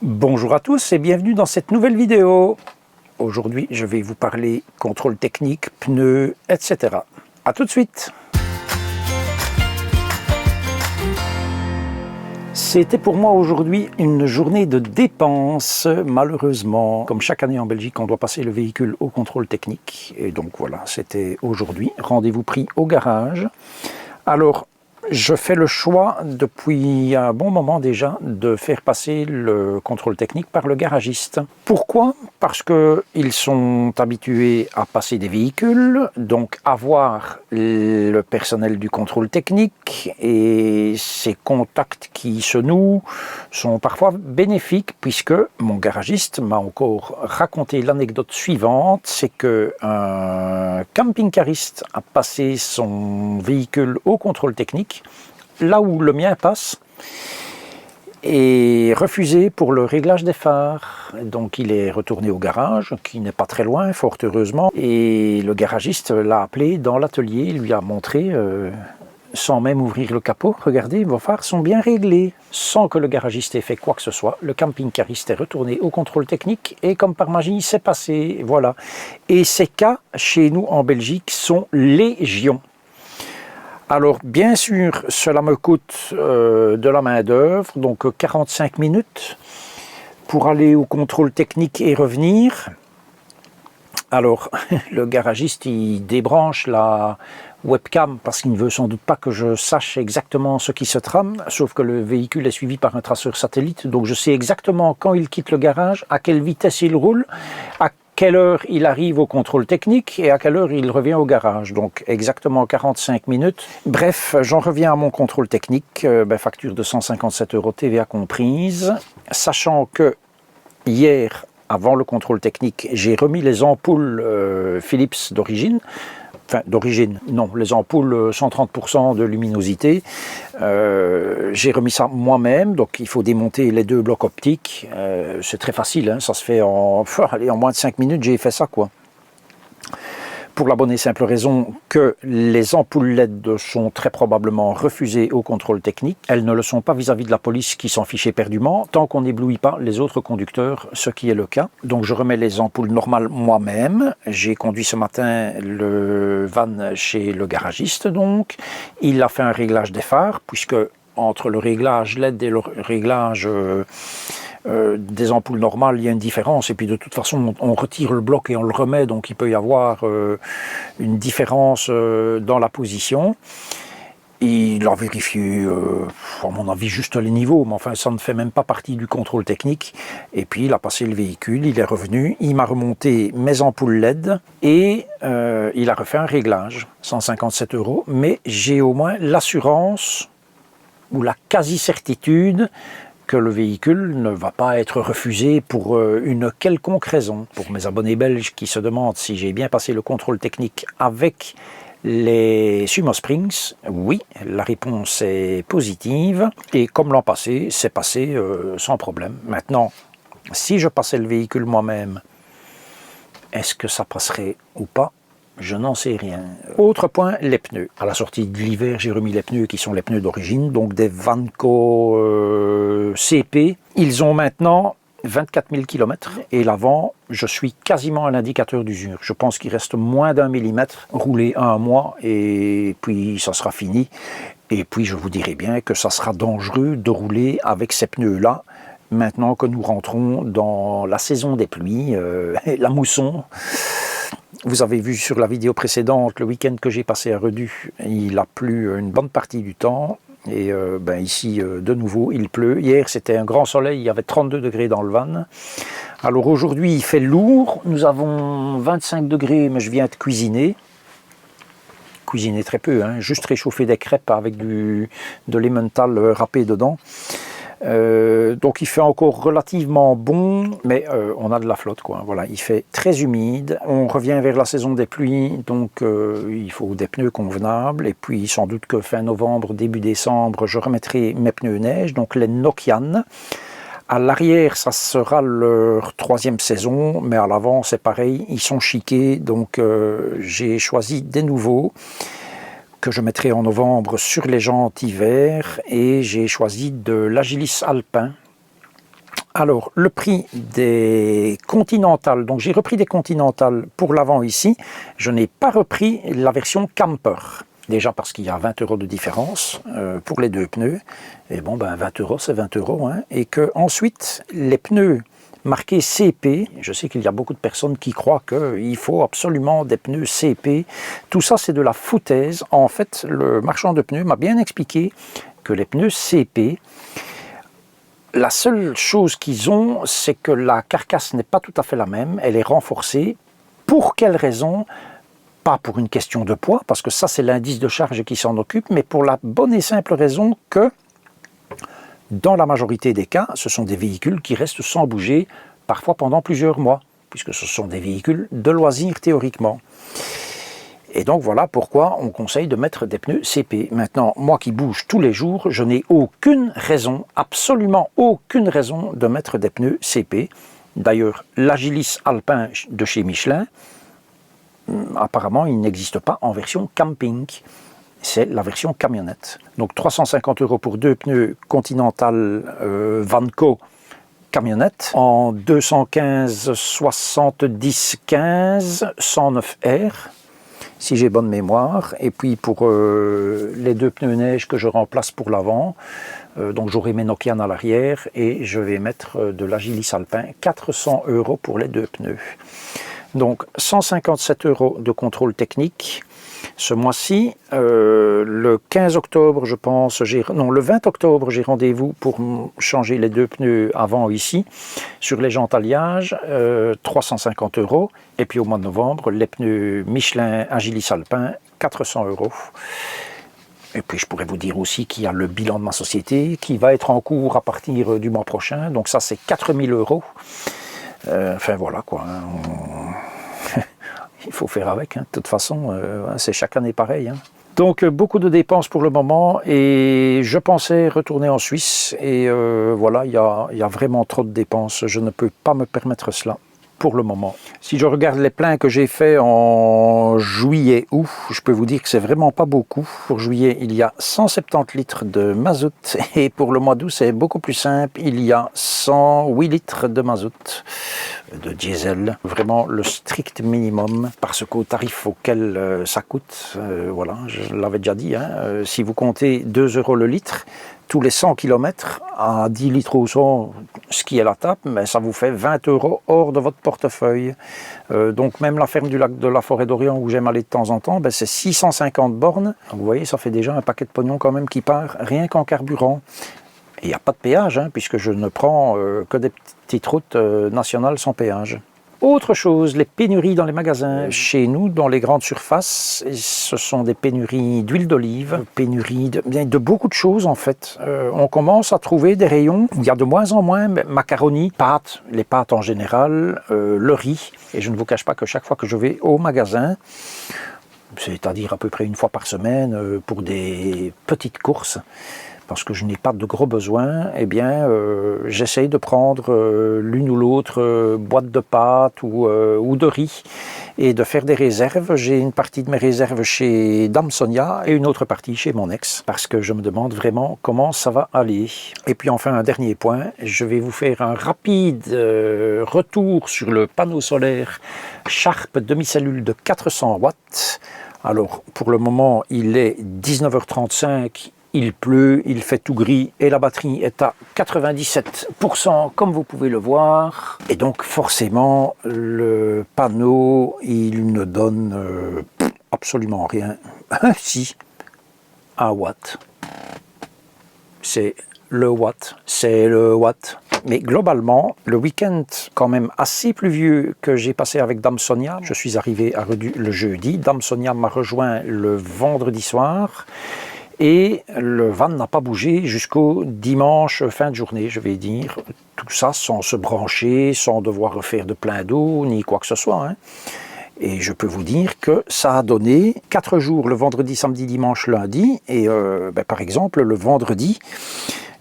Bonjour à tous et bienvenue dans cette nouvelle vidéo. Aujourd'hui, je vais vous parler contrôle technique, pneus, etc. A tout de suite. C'était pour moi aujourd'hui une journée de dépenses, malheureusement. Comme chaque année en Belgique, on doit passer le véhicule au contrôle technique. Et donc voilà, c'était aujourd'hui. Rendez-vous pris au garage. Alors, je fais le choix depuis un bon moment déjà de faire passer le contrôle technique par le garagiste. Pourquoi? Parce qu'ils sont habitués à passer des véhicules, donc avoir le personnel du contrôle technique et ces contacts qui se nouent sont parfois bénéfiques puisque mon garagiste m'a encore raconté l'anecdote suivante, c'est qu'un camping-cariste a passé son véhicule au contrôle technique là où le mien passe, et refusé pour le réglage des phares. Donc il est retourné au garage, qui n'est pas très loin, fort heureusement, et le garagiste l'a appelé dans l'atelier, il lui a montré, sans même ouvrir le capot, regardez, vos phares sont bien réglés. Sans que le garagiste ait fait quoi que ce soit, le camping-cariste est retourné au contrôle technique, et comme par magie, c'est passé, voilà. Et ces cas, chez nous en Belgique, sont légion. Alors, bien sûr, cela me coûte de la main-d'œuvre, donc 45 minutes pour aller au contrôle technique et revenir. Alors, le garagiste, il débranche la webcam parce qu'il ne veut sans doute pas que je sache exactement ce qui se trame, sauf que le véhicule est suivi par un traceur satellite, donc je sais exactement quand il quitte le garage, à quelle vitesse il roule, à quelle heure il arrive au contrôle technique et à quelle heure il revient au garage. Donc exactement 45 minutes. Bref, j'en reviens à mon contrôle technique, facture de 157 € TVA comprise, sachant que hier, avant le contrôle technique, j'ai remis les ampoules Philips d'origine. Enfin, d'origine, non, les ampoules 130% de luminosité. J'ai remis ça moi-même, donc il faut démonter les deux blocs optiques. C'est très facile, hein, ça se fait en moins de 5 minutes, j'ai fait ça, quoi. Pour la bonne et simple raison que les ampoules LED sont très probablement refusées au contrôle technique. Elles ne le sont pas vis-à-vis de la police qui s'en fiche éperdument, tant qu'on n'éblouit pas les autres conducteurs, ce qui est le cas. Donc je remets les ampoules normales moi-même. J'ai conduit ce matin le van chez le garagiste, donc. Il a fait un réglage des phares, puisque entre le réglage LED et le réglage des ampoules normales, il y a une différence, et puis de toute façon on retire le bloc et on le remet, donc il peut y avoir une différence dans la position. Il a vérifié, à mon avis, juste les niveaux, mais enfin ça ne fait même pas partie du contrôle technique. Et puis il a passé le véhicule, il est revenu, il m'a remonté mes ampoules LED et il a refait un réglage, 157 €, mais j'ai au moins l'assurance ou la quasi-certitude que le véhicule ne va pas être refusé pour une quelconque raison. Pour mes abonnés belges qui se demandent si j'ai bien passé le contrôle technique avec les Sumo Springs, oui, la réponse est positive. Et comme l'an passé, c'est passé sans problème. Maintenant, si je passais le véhicule moi-même, est-ce que ça passerait ou pas? Je n'en sais rien. Autre point, les pneus. À la sortie de l'hiver, j'ai remis les pneus qui sont les pneus d'origine, donc des Vanco CP. Ils ont maintenant 24 000 km et l'avant, je suis quasiment à l'indicateur d'usure. Je pense qu'il reste moins d'1 millimètre, rouler un mois et puis ça sera fini. Et puis je vous dirai bien que ça sera dangereux de rouler avec ces pneus-là maintenant que nous rentrons dans la saison des pluies, la mousson. Vous avez vu sur la vidéo précédente, le week-end que j'ai passé à Redu, il a plu une bonne partie du temps. Et ici, de nouveau, il pleut. Hier, c'était un grand soleil, il y avait 32 degrés dans le van. Alors aujourd'hui, il fait lourd. Nous avons 25 degrés, mais je viens de cuisiner. Cuisiner très peu, hein, juste réchauffer des crêpes avec de l'emmental râpé dedans. Donc il fait encore relativement bon, mais on a de la flotte, quoi. Voilà, il fait très humide. On revient vers la saison des pluies, donc il faut des pneus convenables. Et puis sans doute que fin novembre, début décembre, je remettrai mes pneus neige, donc les Nokian. À l'arrière, ça sera leur 3e saison, mais à l'avant, c'est pareil, ils sont chiqués. Donc j'ai choisi des nouveaux que je mettrai en novembre sur les jantes hiver, et j'ai choisi de l'Agilis Alpin Alors, le prix des Continental, donc j'ai repris des Continental pour l'avant ici, je n'ai pas repris la version Camper. Déjà parce qu'il y a 20 € de différence pour les deux pneus. Et bon, ben 20 €, c'est 20 €. Hein, et que ensuite, les pneus marqués CP, je sais qu'il y a beaucoup de personnes qui croient qu'il faut absolument des pneus CP. Tout ça, c'est de la foutaise. En fait, le marchand de pneus m'a bien expliqué que les pneus CP, la seule chose qu'ils ont, c'est que la carcasse n'est pas tout à fait la même. Elle est renforcée. Pour quelle raison ? Pas pour une question de poids, parce que ça c'est l'indice de charge qui s'en occupe, mais pour la bonne et simple raison que, dans la majorité des cas, ce sont des véhicules qui restent sans bouger, parfois pendant plusieurs mois, puisque ce sont des véhicules de loisirs théoriquement. Et donc voilà pourquoi on conseille de mettre des pneus CP. Maintenant, moi qui bouge tous les jours, je n'ai aucune raison, absolument aucune raison de mettre des pneus CP. D'ailleurs, l'Agilis Alpin de chez Michelin, apparemment, il n'existe pas en version camping. C'est la version camionnette. Donc 350 € pour deux pneus Continental Vanco camionnette en 215 70 15 109 R, si j'ai bonne mémoire. Et puis pour les deux pneus neige que je remplace pour l'avant, donc j'aurai mes Nokian à l'arrière et je vais mettre de l'Agilis Alpin, 400 € pour les deux pneus. Donc 157 € de contrôle technique ce mois-ci. Le 15 octobre, je pense, le 20 octobre, j'ai rendez-vous pour changer les deux pneus avant ici, sur les jantes alliage, 350 €. Et puis au mois de novembre, les pneus Michelin Agilis Alpin, 400 €. Et puis je pourrais vous dire aussi qu'il y a le bilan de ma société qui va être en cours à partir du mois prochain. Donc ça, c'est 4000 €. Enfin voilà quoi, il faut faire avec, hein. De toute façon, c'est chaque année pareil. Hein. Donc beaucoup de dépenses pour le moment et je pensais retourner en Suisse et voilà, il y a vraiment trop de dépenses, je ne peux pas me permettre cela pour le moment. Si je regarde les pleins que j'ai fait en juillet-août, je peux vous dire que c'est vraiment pas beaucoup. Pour juillet, il y a 170 litres de mazout et pour le mois d'août, c'est beaucoup plus simple. Il y a 108 litres de mazout, de diesel. Vraiment le strict minimum parce qu'au tarif auquel ça coûte, voilà, je l'avais déjà dit, hein, si vous comptez 2 € le litre, tous les 100 km à 10 litres au 100, ce qui est la tape, mais ça vous fait 20 € hors de votre portefeuille. Donc même la ferme du lac de la Forêt d'Orient où j'aime aller de temps en temps, ben c'est 650 bornes. Vous voyez, ça fait déjà un paquet de pognon quand même qui part rien qu'en carburant. Et il n'y a pas de péage, hein, puisque je ne prends que des petites routes nationales sans péage. Autre chose, les pénuries dans les magasins. Chez nous, dans les grandes surfaces, ce sont des pénuries d'huile d'olive, pénuries de beaucoup de choses en fait. On commence à trouver des rayons où il y a de moins en moins macaroni, pâtes, les pâtes en général, le riz. Et je ne vous cache pas que chaque fois que je vais au magasin, c'est-à-dire à peu près une fois par semaine, pour des petites courses, parce que je n'ai pas de gros besoins, eh bien, j'essaye de prendre l'une ou l'autre boîte de pâtes ou de riz et de faire des réserves. J'ai une partie de mes réserves chez Dame Sonia et une autre partie chez mon ex, parce que je me demande vraiment comment ça va aller. Et puis enfin, un dernier point, je vais vous faire un rapide retour sur le panneau solaire Sharp demi-cellule de 400 watts. Alors, pour le moment, il est 19h35, il pleut, il fait tout gris et la batterie est à 97% comme vous pouvez le voir. Et donc forcément, le panneau, il ne donne absolument rien. Si, 1 watt. C'est le watt, c'est le watt. Mais globalement, le week-end quand même assez pluvieux que j'ai passé avec Dame Sonia, je suis arrivé à Redu le jeudi, Dame Sonia m'a rejoint le vendredi soir, et le van n'a pas bougé jusqu'au dimanche fin de journée, je vais dire. Tout ça sans se brancher, sans devoir refaire de plein d'eau, ni quoi que ce soit. Hein. Et je peux vous dire que ça a donné 4 jours, le vendredi, samedi, dimanche, lundi. Et par exemple, le vendredi,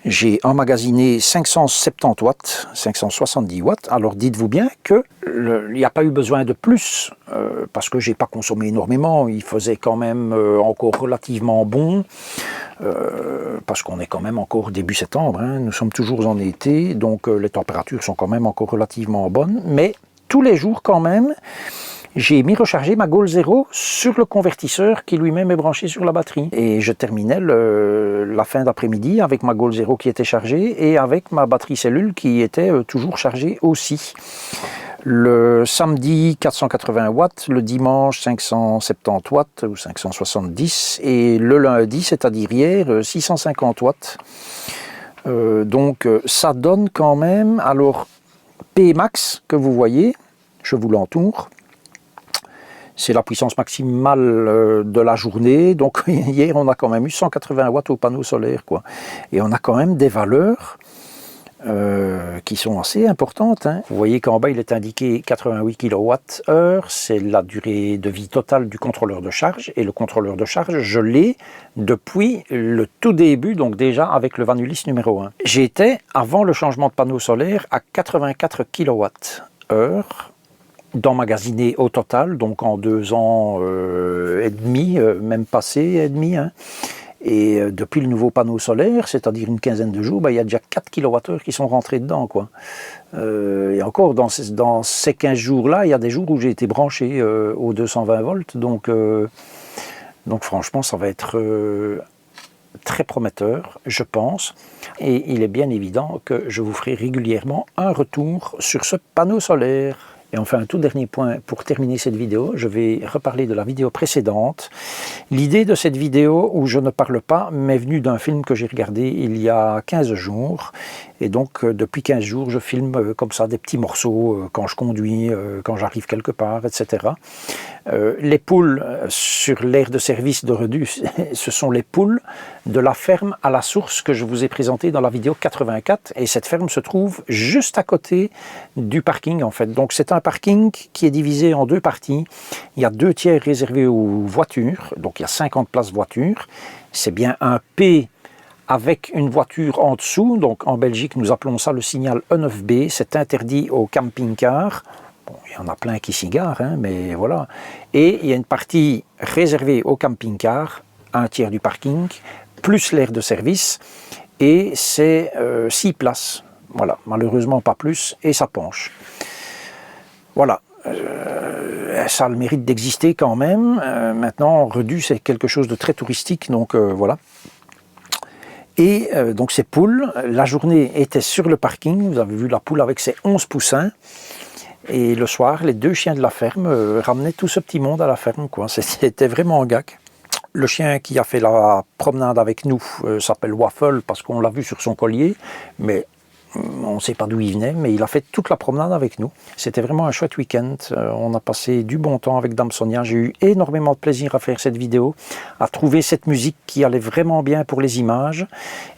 j'ai emmagasiné 570 watts, 570 watts. Alors dites-vous bien qu'il n'y a pas eu besoin de plus, parce que je n'ai pas consommé énormément. Il faisait quand même encore relativement bon, parce qu'on est quand même encore début septembre, hein. Nous sommes toujours en été, donc les températures sont quand même encore relativement bonnes. Mais tous les jours quand même, j'ai mis recharger ma Goal Zero sur le convertisseur qui lui-même est branché sur la batterie. Et je terminais la fin d'après-midi avec ma Goal Zero qui était chargée et avec ma batterie cellule qui était toujours chargée aussi. Le samedi 480 watts, le dimanche 570 watts ou 570 et le lundi, c'est-à-dire hier, 650 watts. Donc ça donne quand même, alors P max que vous voyez, je vous l'entoure. C'est la puissance maximale de la journée. Donc hier, on a quand même eu 180 watts au panneau solaire, quoi. Et on a quand même des valeurs qui sont assez importantes, hein. Vous voyez qu'en bas, il est indiqué 88 kWh. C'est la durée de vie totale du contrôleur de charge. Et le contrôleur de charge, je l'ai depuis le tout début, donc déjà avec le Vanulis numéro 1. J'étais, avant le changement de panneau solaire, à 84 kWh. D'emmagasiner au total, donc en 2 ans et demi, même passé et demi, hein. Et depuis le nouveau panneau solaire, c'est-à-dire une quinzaine de jours, il y a déjà 4 kWh qui sont rentrés dedans, quoi. Et encore, dans ces 15 jours-là, il y a des jours où j'ai été branché aux 220 volts, donc franchement, ça va être très prometteur, je pense. Et il est bien évident que je vous ferai régulièrement un retour sur ce panneau solaire. Et enfin, un tout dernier point pour terminer cette vidéo, je vais reparler de la vidéo précédente. L'idée de cette vidéo où je ne parle pas m'est venue d'un film que j'ai regardé il y a 15 jours. Et donc, depuis 15 jours, je filme comme ça des petits morceaux quand je conduis, quand j'arrive quelque part, etc. Les poules sur l'aire de service de Redu, ce sont les poules de la ferme à la source que je vous ai présentée dans la vidéo 84. Et cette ferme se trouve juste à côté du parking, en fait. Donc, c'est un parking qui est divisé en 2 parties. Il y a 2 tiers réservés aux voitures, donc il y a 50 places voitures. C'est bien un P avec une voiture en dessous, donc en Belgique nous appelons ça le signal E9B, c'est interdit aux camping-cars. Bon, il y en a plein qui s'y garent, hein, mais voilà. Et il y a une partie réservée aux camping-cars, un tiers du parking, plus l'aire de service, et c'est 6 places. Voilà, malheureusement pas plus, et ça penche. Voilà. Ça a le mérite d'exister quand même. Maintenant, Redu, c'est quelque chose de très touristique, donc voilà. Et donc ces poules, la journée était sur le parking, vous avez vu la poule avec ses 11 poussins, et le soir, les 2 chiens de la ferme ramenaient tout ce petit monde à la ferme, quoi. C'était vraiment un gac. Le chien qui a fait la promenade avec nous s'appelle Waffle, parce qu'on l'a vu sur son collier, mais on ne sait pas d'où il venait, mais il a fait toute la promenade avec nous. C'était vraiment un chouette week-end. On a passé du bon temps avec Dame Sonia. J'ai eu énormément de plaisir à faire cette vidéo, à trouver cette musique qui allait vraiment bien pour les images.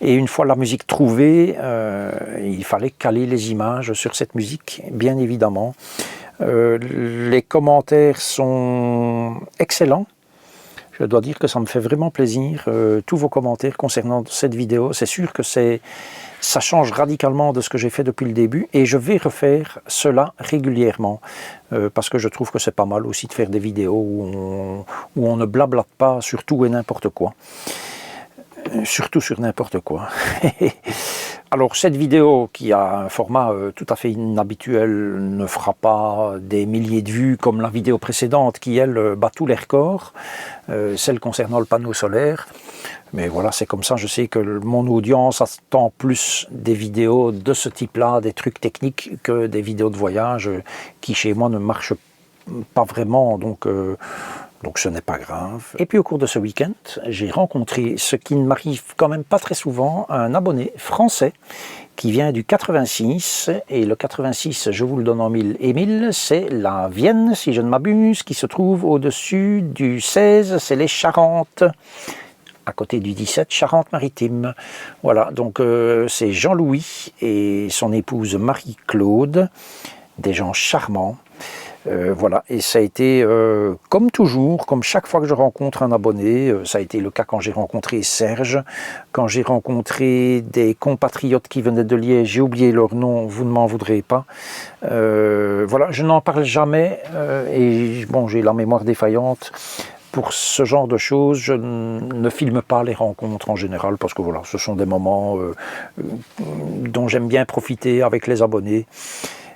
Et une fois la musique trouvée, il fallait caler les images sur cette musique, bien évidemment. Les commentaires sont excellents. Je dois dire que ça me fait vraiment plaisir, tous vos commentaires concernant cette vidéo. C'est sûr que ça change radicalement de ce que j'ai fait depuis le début et je vais refaire cela régulièrement parce que je trouve que c'est pas mal aussi de faire des vidéos où on ne blablate pas sur tout et n'importe quoi. Surtout sur n'importe quoi. Alors cette vidéo qui a un format tout à fait inhabituel ne fera pas des milliers de vues comme la vidéo précédente qui elle bat tous les records, celle concernant le panneau solaire. Mais voilà, c'est comme ça, je sais que mon audience attend plus des vidéos de ce type-là, des trucs techniques, que des vidéos de voyage qui chez moi ne marchent pas vraiment, donc ce n'est pas grave. Et puis au cours de ce week-end, j'ai rencontré, ce qui ne m'arrive quand même pas très souvent, un abonné français qui vient du 86, et le 86, je vous le donne en mille et mille, c'est la Vienne, si je ne m'abuse, qui se trouve au-dessus du 16, c'est les Charentes, à côté du 17, Charente-Maritime. Voilà, donc c'est Jean-Louis et son épouse Marie-Claude, des gens charmants. Voilà, et ça a été comme toujours, comme chaque fois que je rencontre un abonné, ça a été le cas quand j'ai rencontré Serge, quand j'ai rencontré des compatriotes qui venaient de Liège, j'ai oublié leur nom, vous ne m'en voudrez pas. Voilà, je n'en parle jamais, et bon, j'ai la mémoire défaillante. Pour ce genre de choses, je ne filme pas les rencontres en général, parce que voilà, ce sont des moments dont j'aime bien profiter avec les abonnés.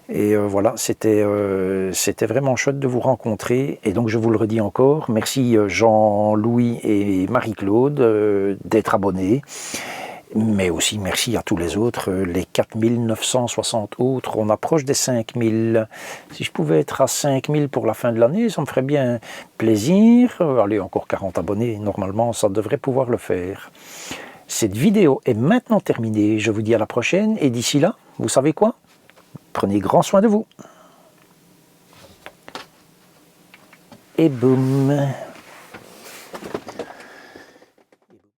Et voilà, c'était vraiment chouette de vous rencontrer. Et donc je vous le redis encore, merci Jean-Louis et Marie-Claude d'être abonnés. Mais aussi merci à tous les autres, les 4960 autres. On approche des 5000. Si je pouvais être à 5000 pour la fin de l'année, ça me ferait bien plaisir. Allez, encore 40 abonnés, normalement ça devrait pouvoir le faire. Cette vidéo est maintenant terminée. Je vous dis à la prochaine. Et d'ici là, vous savez quoi ? Prenez grand soin de vous. Et boum.